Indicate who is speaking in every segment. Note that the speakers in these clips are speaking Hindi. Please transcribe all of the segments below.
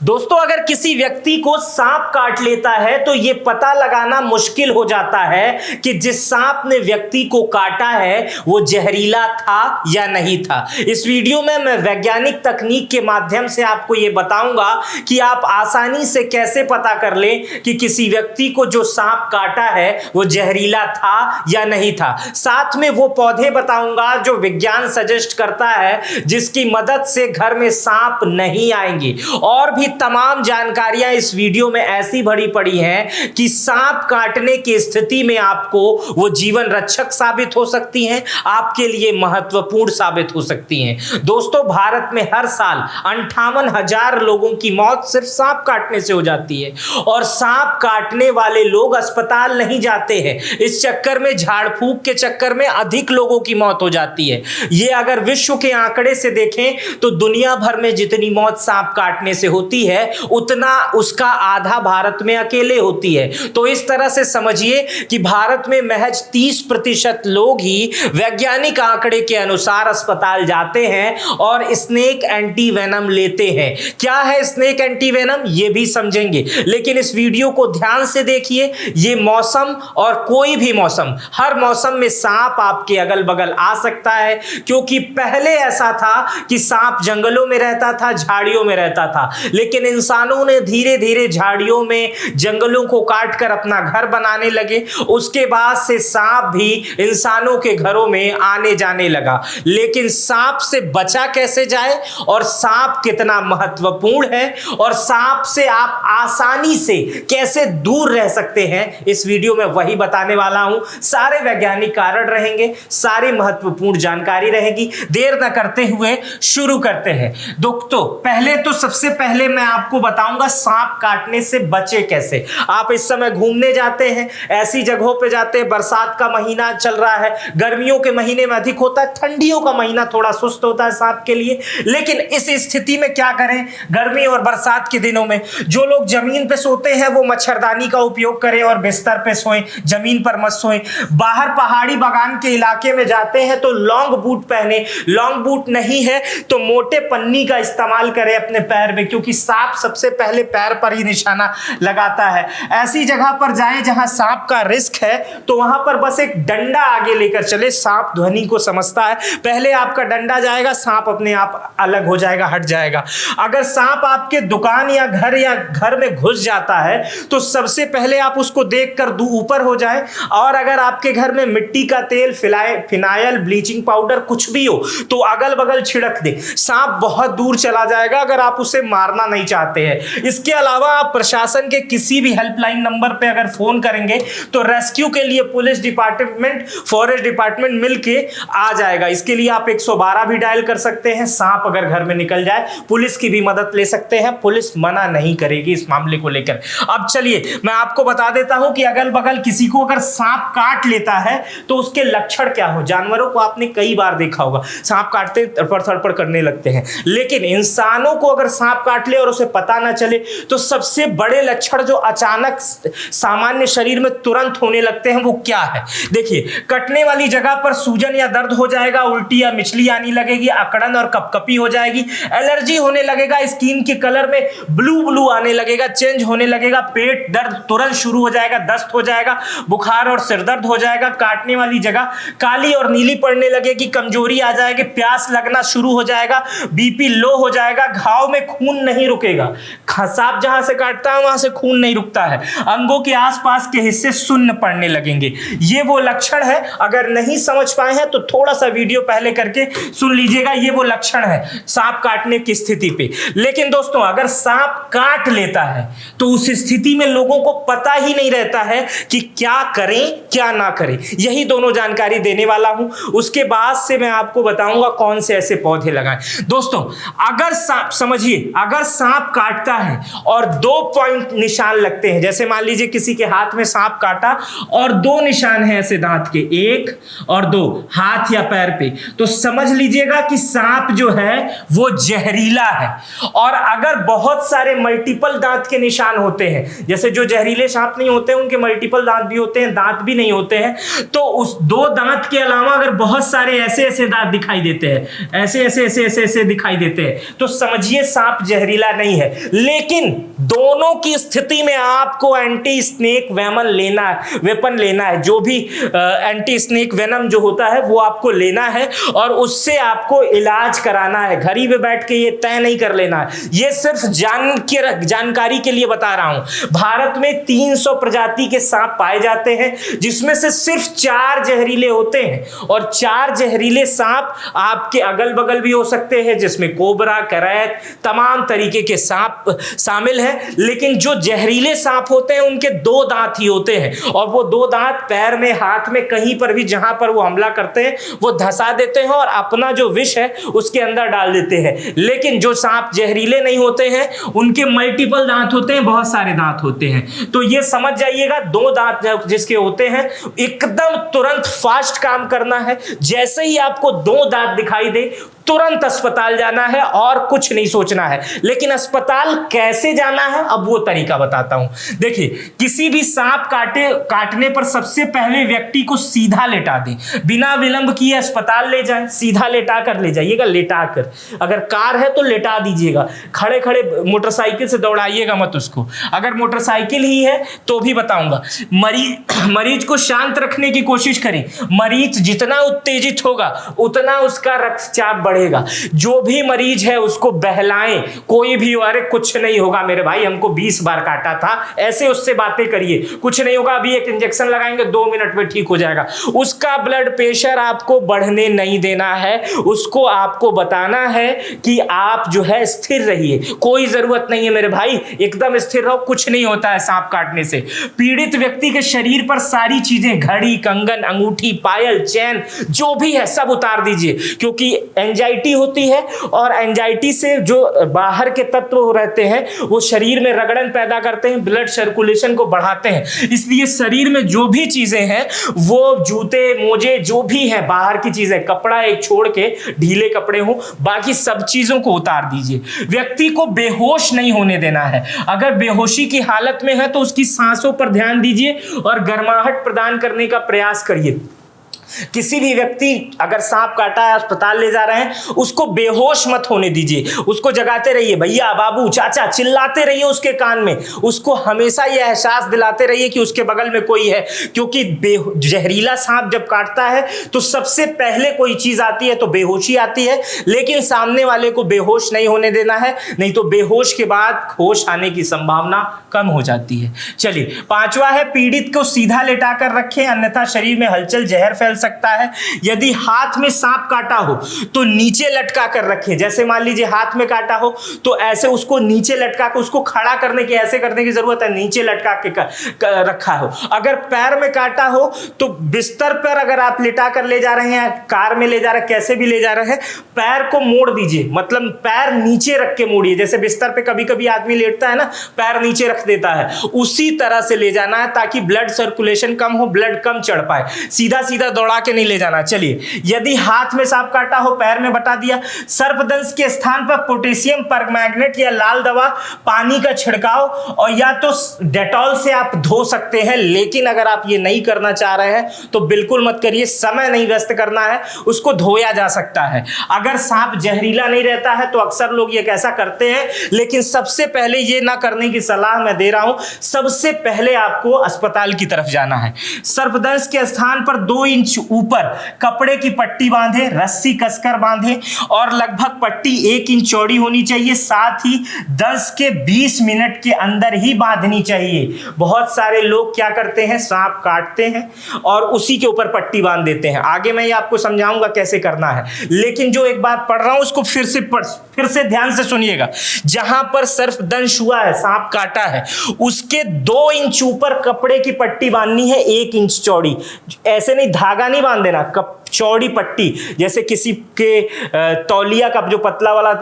Speaker 1: दोस्तों, अगर किसी व्यक्ति को सांप काट लेता है तो यह पता लगाना मुश्किल हो जाता है कि जिस सांप ने व्यक्ति को काटा है वो जहरीला था या नहीं था। इस वीडियो में मैं वैज्ञानिक तकनीक के माध्यम से आपको यह बताऊंगा कि आप आसानी से कैसे पता कर लें कि किसी व्यक्ति को जो सांप काटा है वो जहरीला था या नहीं था। साथ में वो पौधे बताऊंगा जो विज्ञान सजेस्ट करता है जिसकी मदद से घर में सांप नहीं आएंगे। और भी तमाम जानकारियां इस वीडियो में ऐसी भरी पड़ी हैं कि सांप काटने की स्थिति में आपको वो जीवन रक्षक साबित हो सकती हैं, आपके लिए महत्वपूर्ण साबित हो सकती हैं। दोस्तों, भारत में हर साल 58,000 लोगों की मौत सिर्फ सांप काटने से हो जाती है और सांप काटने वाले लोग अस्पताल नहीं जाते हैं। इस चक्कर में, झाड़ फूंक के चक्कर में अधिक लोगों की मौत हो जाती है। ये अगर विश्व के आंकड़े से देखें तो दुनिया भर में जितनी मौत सांप काटने से होती है उतना उसका आधा भारत में अकेले होती है। तो इस तरह से समझिए कि भारत में महज 30% लोग ही वैज्ञानिक आंकड़े के अनुसार अस्पताल जाते हैं और स्नेक एंटी वेनम लेते हैं। क्या है स्नेक एंटी वेनम, ये भी समझेंगे, लेकिन इस वीडियो को ध्यान से देखिए। ये मौसम और कोई भी मौसम, हर मौसम में सांप आपके अगल बगल आ सकता है, क्योंकि पहले ऐसा था कि सांप जंगलों में रहता था, झाड़ियों में रहता था, लेकिन इंसानों ने धीरे धीरे झाड़ियों में, जंगलों को काटकर अपना घर बनाने लगे। उसके बाद से सांप भी इंसानों के घरों में आने जाने लगा। लेकिन सांप से बचा कैसे जाए और सांप कितना महत्वपूर्ण है और सांप से आप आसानी से कैसे दूर रह सकते हैं, इस वीडियो में वही बताने वाला हूं। सारे वैज्ञानिक कारण रहेंगे, सारी महत्वपूर्ण जानकारी रहेगी। देर न करते हुए शुरू करते हैं। दोस्तों, पहले तो सबसे पहले मैं आपको बताऊंगा सांप काटने से बचे कैसे। आप इस समय घूमने जाते हैं, ऐसी जगहों पे जाते हैं, बरसात का महीना चल रहा है, गर्मियों के महीने में अधिक होता है, ठंडियों का महीना थोड़ा सुस्त होता है सांप के लिए। लेकिन इस स्थिति में क्या करें? गर्मी और बरसात के दिनों में जो लोग जमीन पे सोते हैं वो मच्छरदानी का उपयोग करें और बिस्तर पे सोएं, जमीन पर मत सोएं। बाहर पहाड़ी बागान के इलाके में जाते हैं तो लॉन्ग बूट पहने, लॉन्ग बूट नहीं है तो मोटे पन्नी का इस्तेमाल करें अपने पैर में, क्योंकि सांप सबसे पहले पैर पर ही निशाना लगाता है। ऐसी जगह पर जाएं जहां सांप का रिस्क है तो वहां पर बस एक डंडा आगे लेकर चले। सांप ध्वनि को समझता है, पहले आपका डंडा जाएगा, सांप अपने आप अलग हो जाएगा, हट जाएगा। अगर सांप आपके दुकान या घर में घुस जाता है तो सबसे पहले आप उसको देखकर ऊपर हो जाएं। और अगर आपके घर में मिट्टी का तेल, फिनाइल, ब्लीचिंग पाउडर कुछ भी हो तो अगल बगल छिड़क दे। सांप बहुत दूर चला जाएगा अगर आप उसे मारना नहीं चाहते हैं। इसके अलावा आप प्रशासन के किसी भी हेल्पलाइन नंबर पे अगर फोन करेंगे तो रेस्क्यू के लिए पुलिस डिपार्टमेंट, फॉरेस्ट डिपार्टमेंट मिलके आ जाएगा। इसके लिए आप 112 भी डायल कर सकते हैं। सांप अगर घर में निकल जाए पुलिस की भी मदद ले सकते हैं, पुलिस मना नहीं करेगी इस मामले को लेकर। अब चलिए मैं आपको बता देता हूं कि अगल बगल किसी को अगर सांप काट लेता है तो उसके लक्षण क्या हो। जानवरों को आपने कई बार देखा होगा, सांप काटते तड़पड़ थड़पड़ करने लगते हैं, लेकिन इंसानों को अगर सांप काट ले और उसे पता ना चले तो सबसे बड़े लक्षण जो अचानक सामान्य शरीर में तुरंत होने लगते हैं वो क्या है? देखिए, कटने वाली जगह पर सूजन या दर्द हो जाएगा, उल्टी या मिचली आने लगेगी, अकड़न और कपकपी हो जाएगी, एलर्जी होने लगेगा, स्किन के कलर में ब्लू आने लगेगा, चेंज होने लगेगा, पेट दर्द तुरंत शुरू हो जाएगा, दस्त हो जाएगा, बुखार और सिर दर्द हो जाएगा, काटने वाली जगह काली और नीली पड़ने लगेगी, कमजोरी आ जाएगी, प्यास लगना शुरू हो जाएगा, बीपी लो हो जाएगा, घाव में खून नहीं रुकेगा। सांप जहां से काटता है वहां से खून नहीं रुकता है, अंगों के आसपास के हिस्से सुन्न पड़ने लगेंगे। ये वो लक्षण है। अगर नहीं समझ पाए हैं तो थोड़ा सा वीडियो पहले करके सुन लीजिएगा। ये वो लक्षण है सांप काटने की स्थिति पे। लेकिन दोस्तों, अगर सांप काट लेता है तो उस स्थिति में लोगों को पता ही नहीं रहता है कि क्या करें क्या ना करें। यही दोनों जानकारी देने वाला हूं। उसके बाद से मैं आपको बताऊंगा कौन से ऐसे पौधे लगाएं। दोस्तों, अगर सांप, समझिए, अगर सांप काटता है और 2 पॉइंट निशान लगते हैं, जैसे मान लीजिए किसी के हाथ में सांप काटा और 2 निशान हैं ऐसे दांत के, 1 और 2 हाथ या पैर पे, तो समझ लीजिएगा कि सांप जो है वो जहरीला है। और अगर बहुत सारे मल्टीपल दांत के निशान होते हैं, जैसे जो जहरीले सांप नहीं होते उनके मल्टीपल दांत भी होते हैं, दांत भी नहीं होते हैं, तो उस 2 दांत के अलावा अगर बहुत सारे ऐसे ऐसे दांत दिखाई देते हैं, ऐसे ऐसे ऐसे ऐसे ऐसे दिखाई देते हैं, तो समझिए सांप जहरीला
Speaker 2: जहरीला नहीं है, लेकिन दोनों की स्थिति में आपको एंटी स्नेक वेपन लेना है। जो भी एंटी स्नेक वेनम जो होता है वो आपको लेना है और उससे आपको इलाज कराना है। घर ही में बैठ के ये तय नहीं कर लेना है। ये सिर्फ जानकारी के लिए बता रहा हूं। भारत में 300 प्रजाति के सांप पाए जाते हैं, जिसमें से सिर्फ 4 जहरीले होते हैं और 4 जहरीले सांप आपके अगल बगल भी हो सकते हैं, जिसमें कोबरा, करैत, तमाम तरीके के सांप शामिल हैं। लेकिन जो जहरीले सांप होते हैं उनके 2 दांत ही होते हैं और वो 2 दांत पैर में, हाथ में, कहीं पर भी जहां पर वो हमला करते हैं वो धंसा देते हैं और अपना जो विष है उसके अंदर डाल देते हैं। लेकिन जो सांप जहरीले नहीं होते हैं उनके मल्टीपल दांत होते हैं, बहुत सारे दांत होते हैं। तो ये समझ जाइएगा, 2 दांत जिसके होते हैं एकदम तुरंत फास्ट काम करना है। जैसे ही आपको 2 दांत दिखाई दे तुरंत अस्पताल जाना है और कुछ नहीं सोचना है। लेकिन अस्पताल कैसे जाना है अब वो तरीका बताता हूं। देखिए, किसी भी सांप काटने पर सबसे पहले व्यक्ति को सीधा लेटा दें, बिना विलंब किए अस्पताल ले जाएं। सीधा लेटा कर ले जाइएगा, लेटा कर। अगर कार है तो लेटा दीजिएगा, खड़े खड़े मोटरसाइकिल से दौड़ाइएगा मत उसको। अगर मोटरसाइकिल ही है तो भी बताऊंगा। मरीज को शांत रखने की कोशिश करें। मरीज जितना उत्तेजित होगा उतना उसका रक्तचाप बढ़ेगा। जो भी मरीज है उसको बहलाएं। कोई भी अरे कुछ नहीं होगा मेरे भाई, हमको 20 बार काटा था, ऐसे उससे बातें करिए, कुछ नहीं होगा, अभी एक इंजेक्शन लगाएंगे 2 मिनट में ठीक हो जाएगा। उसका ब्लड प्रेशर आपको बढ़ने नहीं देना है। उसको आपको बताना है कि आप जो है स्थिर रहिए, कोई जरूरत नहीं है मेरे भाई, एकदम स्थिर रहो, कुछ नहीं होता है सांप काटने से। पीड़ित व्यक्ति के शरीर पर सारी चीजें, घड़ी, कंगन, अंगूठी, पायल, चैन जो भी है सब उतार दीजिए, क्योंकि एंजाइटी होती है और एंजाइटी से जो बाहर के तत्व रहते हैं वो शरीर में रगड़न पैदा करते हैं, ब्लड सर्कुलेशन को बढ़ाते हैं। इसलिए शरीर में जो भी चीजें हैं, वो जूते, मोजे जो भी है, बाहर की चीजें, कपड़ा एक छोड़ के, ढीले कपड़े हो, बाकी सब चीजों को उतार दीजिए। व्यक्ति को बेहोश नहीं होने देना है। अगर बेहोशी की हालत में है तो उसकी सांसों पर ध्यान दीजिए और गर्माहट प्रदान करने का प्रयास करिए। किसी भी व्यक्ति अगर सांप काटा है, अस्पताल ले जा रहे हैं, उसको बेहोश मत होने दीजिए, उसको जगाते रहिए, भैया, बाबू, चाचा, चिल्लाते रहिए उसके कान में। उसको हमेशा यह एहसास दिलाते रहिए कि उसके बगल में कोई है, क्योंकि जहरीला सांप जब काटता है तो सबसे पहले कोई चीज आती है तो बेहोशी आती है, लेकिन सामने वाले को बेहोश नहीं होने देना है, नहीं तो बेहोश के बाद होश आने की संभावना कम हो जाती है। चलिए, 5वां है, पीड़ित को सीधा लेटाकर रखें, अन्यथा शरीर में हलचल, जहर फैल सकता है। यदि हाथ में सांप काटा हो तो नीचे लटका कर रखें। जैसे मान लीजिए हाथ में काटा हो तो ऐसे उसको नीचे लटका कर, उसको खड़ा करने की, ऐसे करने की जरूरत है, नीचे लटका के रखा हो। अगर पैर में काटा हो तो बिस्तर पर अगर आप लिटा कर ले जा रहे हैं, कार में ले जा रहे हैं, कैसे भी ले जा रहे हैं, पैर को मोड़ दीजिए, मतलब पैर नीचे रख के मोड़िए। जैसे बिस्तर पे कभी कभी आदमी लेटता है ना, पैर नीचे रख देता है, उसी तरह से ले जाना है ताकि ब्लड सर्कुलेशन कम हो, ब्लड कम चढ़ पाए। सीधा सीधा दौड़ा के नहीं ले जाना। चलिए, यदि हाथ में सांप काटा हो, पैर में बता दिया, सर्पदंश के स्थान पर पोटेशियम परमैंगनेट या लाल दवा, पानी का छिड़काव, और या तो डेटॉल से आप धो सकते हैं। लेकिन अगर आप ये नहीं करना चाह रहे हैं तो बिल्कुल मत करिए, समय नहीं व्यस्त करना है, उसको धोया जा सकता है। अगर सांप जहरीला नहीं रहता है तो अक्सर लोग ये कैसा करते हैं, लेकिन सबसे पहले ये ना करने की सलाह मैं दे रहा हूं। सबसे पहले आपको अस्पताल की तरफ जाना है। सर्पदंश के स्थान पर 2 इंच ऊपर कपड़े की पट्टी बांधे, रस्सी कसकर बांधे और लगभग पट्टी 1 इंच चौड़ी होनी चाहिए। साथ ही 10 के 20 मिनट के अंदर ही बांधनी चाहिए। बहुत सारे लोग क्या करते हैं, सांप काटते हैं और उसी के ऊपर पट्टी बांध देते हैं। आगे मैं ये आपको समझाऊंगा कैसे करना है, लेकिन जो एक बात पढ़ रहा हूं उसको फिर से ध्यान से सुनिएगा। जहां पर सर्पदंश हुआ है, सांप काटा है, उसके 2 इंच ऊपर कपड़े की पट्टी बांधनी है, 1 इंच चौड़ी। ऐसे नहीं, धागा नहीं बांध देना, चौड़ी पट्टी, जैसे किसी के तौलिया का जो पतला वाला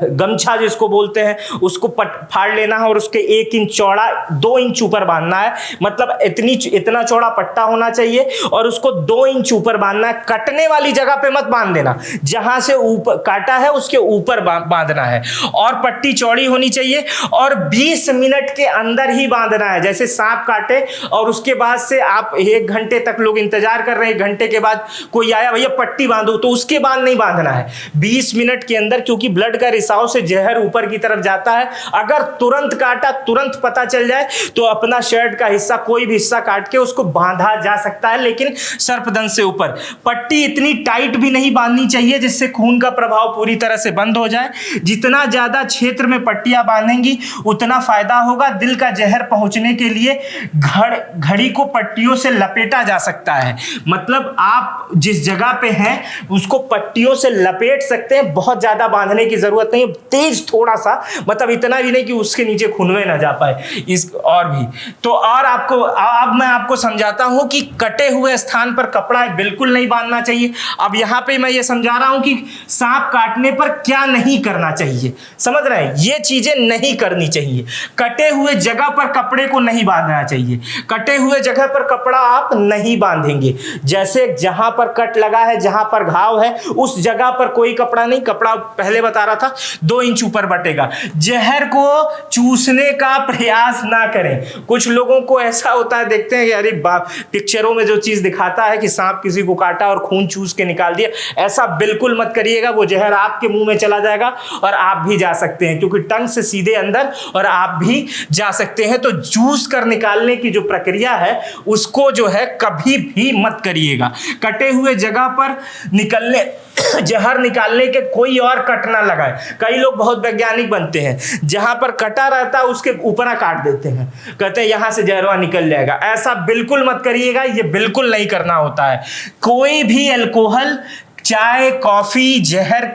Speaker 2: गमछा जिसको बोलते हैं, उसको फाड़ लेना है और उसके 1 इंच चौड़ा 2 इंच ऊपर बांधना है। मतलब इतना चौड़ा पट्टा होना चाहिए और उसको 2 इंच ऊपर बांधना है। कटने वाली जगह पे मत बांध देना, जहां से ऊपर काटा है उसके ऊपर बांधना है और पट्टी चौड़ी होनी चाहिए और 20 मिनट के अंदर ही बांधना है। जैसे सांप काटे और उसके बाद से आप 1 घंटे तक लोग इंतजार कर रहे हैं, 1 घंटे के बाद कोई आया भैया पट्टी बांधो, तो उसके बाद नहीं बांधना है। 20 मिनट के अंदर, क्योंकि ब्लड का रिसाव से जहर ऊपर की तरफ जाता है, अगर तुरंत काटा, तुरंत पता चल जाए तो अपना शर्ट का हिस्सा, कोई भी हिस्सा काट के उसको बांधा जा सकता है, लेकिन सर्पदंश से ऊपर। पट्टी इतनी टाइट भी नहीं बांधनी चाहिए जिससे खून का प्रभाव पूरी तरह से बंद हो जाए। जितना ज्यादा क्षेत्र में पट्टियां बांधेंगी उतना फायदा होगा। दिल का जहर पहुंचने के लिए घड़ी को पट्टियों से लपेटा जा सकता है, मतलब आप जिस जगह पे हैं उसको पट्टियों से लपेट सकते हैं। बहुत ज्यादा बांधने की जरूरत नहीं है, तेज थोड़ा सा, मतलब इतना भी नहीं कि उसके नीचे खून ना जा पाए। इस और भी तो, और आपको अब मैं आपको समझाता हूं कि कटे हुए स्थान पर कपड़ा बिल्कुल नहीं बांधना चाहिए। अब यहां पे मैं ये समझा रहा हूं कि सांप काटने पर क्या नहीं करना चाहिए, समझ रहे हैं? ये चीजें नहीं करनी चाहिए। कटे हुए जगह पर कपड़े को नहीं बांधना चाहिए। कटे हुए जगह पर कपड़ा आप नहीं बांधेंगे। जैसे जहां पर कट लगा है, जहां पर घाव है, उस जगह पर कोई कपड़ा नहीं, कपड़ा पहले बता रहा था 2 इंच ऊपर बटेगा। जहर को चूसने का प्रयास ना करें। कुछ लोगों को ऐसा होता है, देखते हैं कि अरे पिक्चरों में जो चीज दिखाता है कि सांप किसी को काटा और खून चूस के निकाल दिया, ऐसा बिल्कुल मत करिएगा। वो जहर आपके मुंह में चला जाएगा और आप भी जा सकते हैं, क्योंकि टंग से सीधे अंदर और आप भी जा सकते हैं। तो जूस कर निकालने की जो प्रक्रिया है उसको जो है कभी भी मत करिएगा। कटे हुए जगह पर निकलने जहर निकालने के कोई और कट ना लगाए। कई लोग बहुत वैज्ञानिक बनते हैं, जहां पर कटा रहता है उसके ऊपर काट देते हैं, कहते हैं यहां से जहरवा निकल जाएगा। ऐसा बिल्कुल मत करिएगा, ये बिल्कुल नहीं करना होता है। कोई भी अल्कोहल, चाय, कॉफी, जहर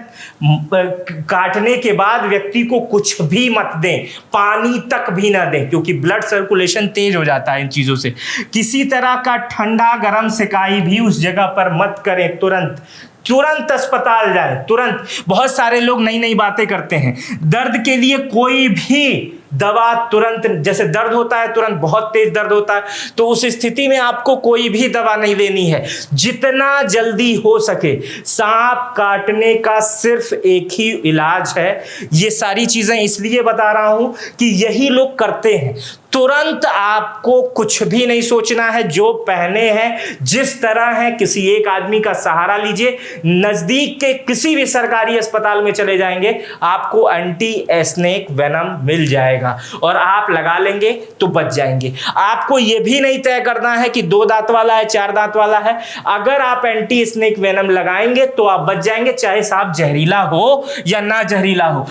Speaker 2: काटने के बाद व्यक्ति को कुछ भी मत दें, पानी तक भी ना दें, क्योंकि ब्लड सर्कुलेशन तेज हो जाता है इन चीजों से। किसी तरह का ठंडा गरम सिकाई भी उस जगह पर मत करें। तुरंत अस्पताल जाए, तुरंत। बहुत सारे लोग नई नई बातें करते हैं। दर्द के लिए कोई भी दवा तुरंत, जैसे दर्द होता है तुरंत, बहुत तेज दर्द होता है, तो उस स्थिति में आपको कोई भी दवा नहीं लेनी है। जितना जल्दी हो सके, सांप काटने का सिर्फ एक ही इलाज है। ये सारी चीजें इसलिए बता रहा हूं कि यही लोग करते हैं। तुरंत आपको कुछ भी नहीं सोचना है। जो पहने हैं, जिस तरह है, किसी एक आदमी का सहारा लीजिए। नजदीक के किसी भी सरकारी अस्पताल में चले जाएंगे, आपको एंटी स्नेक वेनम मिल जाएगा और आप लगा लेंगे तो बच जाएंगे। आपको यह भी नहीं तय करना है कि 2 दांत वाला है, 4 दांत वाला है। अगर आप एंटी स्नेक वेनम लगाएंगे तो आप बच जाएंगे, चाहे सांप जहरीला हो या ना जहरीला हो।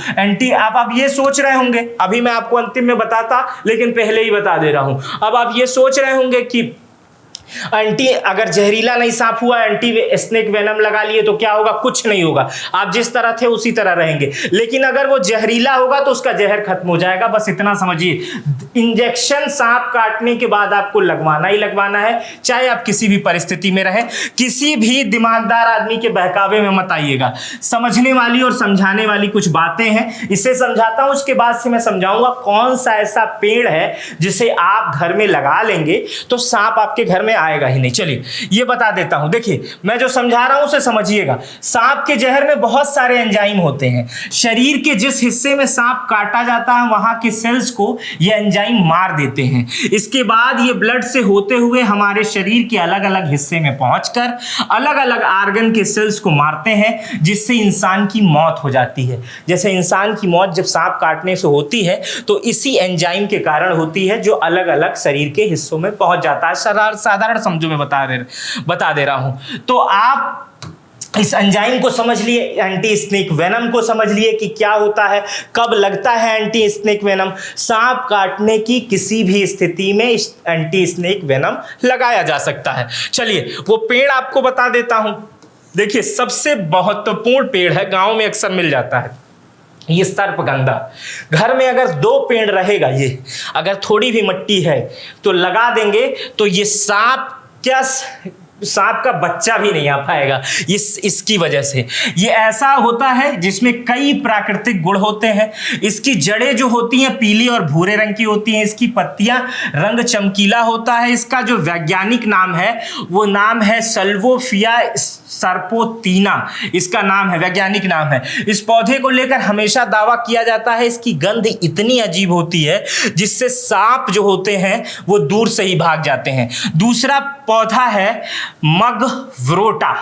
Speaker 2: आप ये सोच रहे होंगे, अभी मैं आपको अंतिम में बताता, लेकिन पहले ही बता दे रहा हूं। अब आप ये सोच रहे होंगे कि अगर जहरीला नहीं सांप हुआ, एंटी स्नेक वेनम लगा लिए तो क्या होगा? कुछ नहीं होगा, आप जिस तरह थे उसी तरह रहेंगे। लेकिन अगर वो जहरीला होगा तो उसका जहर खत्म हो जाएगा। बस इतना समझिए। इंजेक्शन सांप काटने के बाद आपको लगवाना ही लगवाना है, चाहे आप किसी भी परिस्थिति में रहें। किसी भी दिमागदार आदमी के बहकावे में मत आइएगा। समझने वाली और समझाने वाली कुछ बातें हैं, इसे समझाता हूं, उसके बाद से मैं समझाऊंगा कौन सा ऐसा पेड़ है जिसे आप घर में लगा लेंगे तो सांप आपके घर में आएगा ही नहीं। चलिए ये बता देता हूं। देखिए, मैं जो समझा रहा हूं उसे समझिएगा। सांप के जहर में बहुत सारे एंजाइम होते हैं। शरीर के जिस हिस्से में सांप काटा जाता है वहां के सेल्स को ये एंजाइम मार देते हैं। इसके बाद ये ब्लड से होते हुए हमारे शरीर के अलग अलग हिस्से में पहुंचकर अलग अलग आर्गन के सेल्स को मारते हैं, जिससे इंसान की मौत हो जाती है। जैसे इंसान की मौत जब सांप काटने से होती है तो इसी एंजाइम के कारण होती है, जो अलग अलग शरीर के हिस्सों में पहुंच जाता है। साधारण समझो, मैं बता दे रहा हूं। तो आप इस एंजाइम को समझ लिए, एंटी स्नेक वेनम को समझ लिए कि क्या होता है, कब लगता है एंटी स्नेक वेनम। सांप काटने की किसी भी स्थिति में एंटी स्नेक वेनम लगाया जा सकता है। चलिए वो पेड़ आपको बता देता हूं। देखिए, सबसे महत्वपूर्ण पेड़ है, गांव में अक्सर मिल जाता है, ये सर्पगंधा। घर में अगर 2 पेड़ रहेगा, ये अगर थोड़ी भी मिट्टी है तो लगा देंगे तो ये सांप का बच्चा भी नहीं आ पाएगा। इसकी वजह से ये ऐसा होता है जिसमें कई प्राकृतिक गुण होते हैं। इसकी जड़ें जो होती हैं पीली और भूरे रंग की होती हैं। इसकी पत्तियां रंग चमकीला होता है। इसका जो वैज्ञानिक नाम है वो नाम है सल्वोफिया सर्पोतीना इसका नाम है, वैज्ञानिक नाम है। इस पौधे को लेकर हमेशा दावा किया जाता है इसकी गंध इतनी अजीब होती है जिससे सांप जो होते हैं वो दूर से ही भाग जाते हैं। दूसरा पौधा है मगवरोटा,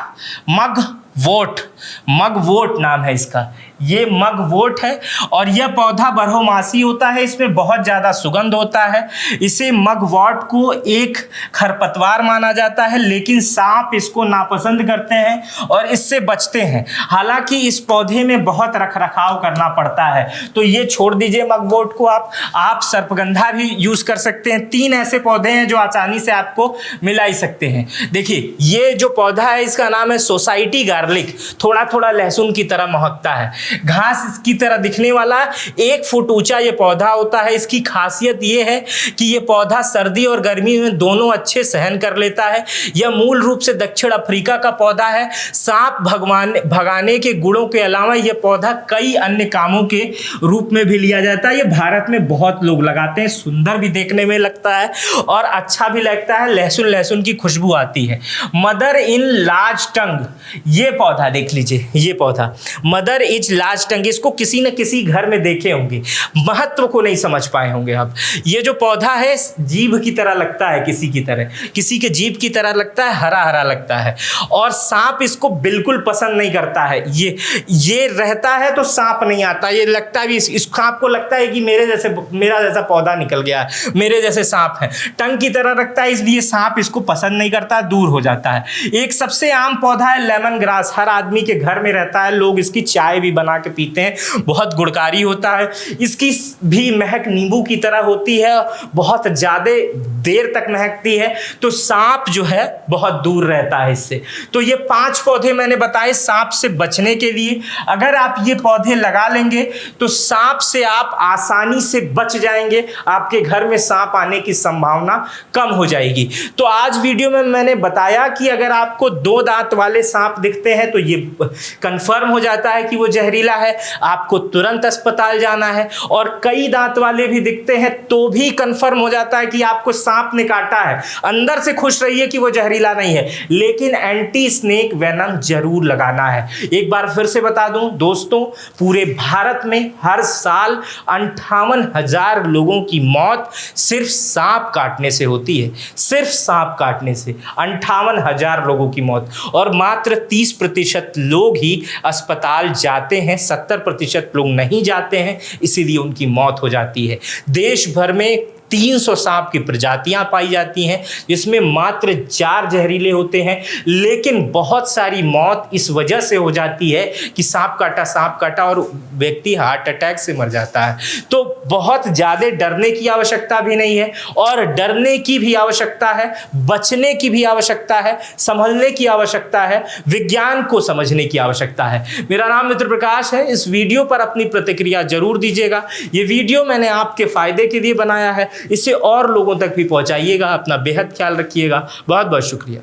Speaker 2: मगवोट नाम है इसका, ये मगवोट है और यह पौधा बारहमासी होता है। इसमें बहुत ज़्यादा सुगंध होता है। इसे मगवोट को एक खरपतवार माना जाता है, लेकिन सांप इसको नापसंद करते हैं और इससे बचते हैं। हालांकि इस पौधे में बहुत रखरखाव करना पड़ता है, तो ये छोड़ दीजिए मगवोट को। आप सर्पगंधा भी यूज़ कर सकते हैं। 3 ऐसे पौधे हैं जो आसानी से आपको मिला ही सकते हैं। देखिए, ये जो पौधा है इसका नाम है सोसाइटी गार्लिक, थोड़ा थोड़ा लहसुन की तरह महकता है। घास की तरह दिखने वाला 1 फुट ऊंचा ये पौधा होता है। इसकी खासियत ये है कि ये पौधा सर्दी और गर्मी में दोनों अच्छे सहन कर लेता है। यह मूल रूप से दक्षिण अफ्रीका का पौधा है। सांप भगाने के गुणों के अलावा यह पौधा कई अन्य कामों के रूप में भी लिया जाता है। ये भारत में बहुत लोग लगाते हैं, सुंदर भी देखने में लगता है और अच्छा भी लगता है। लहसुन की खुशबू आती है। मदर इन लार्ज टंग, ये पौधा देख लीजिए, ये पौधा मदर इज लार्ज टंग, इसको किसी न किसी घर में देखे होंगे, महत्व को नहीं समझ पाए होंगे आप। ये जो पौधा है जीभ की तरह लगता है, किसी के जीभ की तरह लगता है, हरा हरा लगता है और सांप इसको बिल्कुल पसंद नहीं करता है। ये रहता है तो सांप नहीं आता। ये लगता है इस सांप को लगता है कि मेरा जैसा पौधा निकल गया है, मेरे जैसे सांप है, टंग की तरह रखता है, इसलिए सांप इसको पसंद नहीं करता, दूर हो जाता है। एक सबसे आम पौधा है लेमन ग्रास, हर आदमी के घर में रहता है। लोग इसकी चाय भी बना के पीते हैं, बहुत गुणकारी होता है। इसकी भी महक नींबू की तरह होती है, बहुत ज़्यादा देर तक महकती है, तो सांप जो है बहुत दूर रहता है इससे। तो ये 5 पौधे मैंने बताए सांप से बचने के लिए। अगर आप ये पौधे लगा लेंगे तो सांप से आप आसानी से बच जाएंगे, आपके घर में सांप आने की संभावना कम हो जाएगी। तो आज वीडियो में मैंने बताया कि अगर आपको 2 दांत वाले सांप दिखते हैं तो ये कंफर्म हो जाता है कि वो जहरीला है, आपको तुरंत अस्पताल जाना है। और कई दांत वाले भी दिखते हैं तो भी कंफर्म हो जाता है कि आपको सांप ने काटा है। अंदर से खुश रहिए कि वो जहरीला नहीं है, लेकिन एंटी स्नेक वेनम जरूर लगाना है। एक बार फिर से बता दूं दोस्तों, पूरे भारत में हर साल 58,000 लोगों की मौत सिर्फ सांप काटने से होती है, सिर्फ सांप काटने से 58,000 लोगों की मौत, और मात्र 30% लोग ही अस्पताल जाते हैं, 70% लोग नहीं जाते हैं, इसीलिए उनकी मौत हो जाती है। देश भर में 300 सांप की प्रजातियां पाई जाती हैं, जिसमें मात्र 4 जहरीले होते हैं, लेकिन बहुत सारी मौत इस वजह से हो जाती है कि सांप काटा और व्यक्ति हार्ट अटैक से मर जाता है। तो बहुत ज़्यादा डरने की आवश्यकता भी नहीं है, और डरने की भी आवश्यकता है, बचने की भी आवश्यकता है, संभलने की आवश्यकता है, विज्ञान को समझने की आवश्यकता है। मेरा नाम मित्र प्रकाश है। इस वीडियो पर अपनी प्रतिक्रिया जरूर दीजिएगा। ये वीडियो मैंने आपके फायदे के लिए बनाया है, इसे और लोगों तक भी पहुंचाइएगा। अपना बेहद ख्याल रखिएगा। बहुत बहुत शुक्रिया।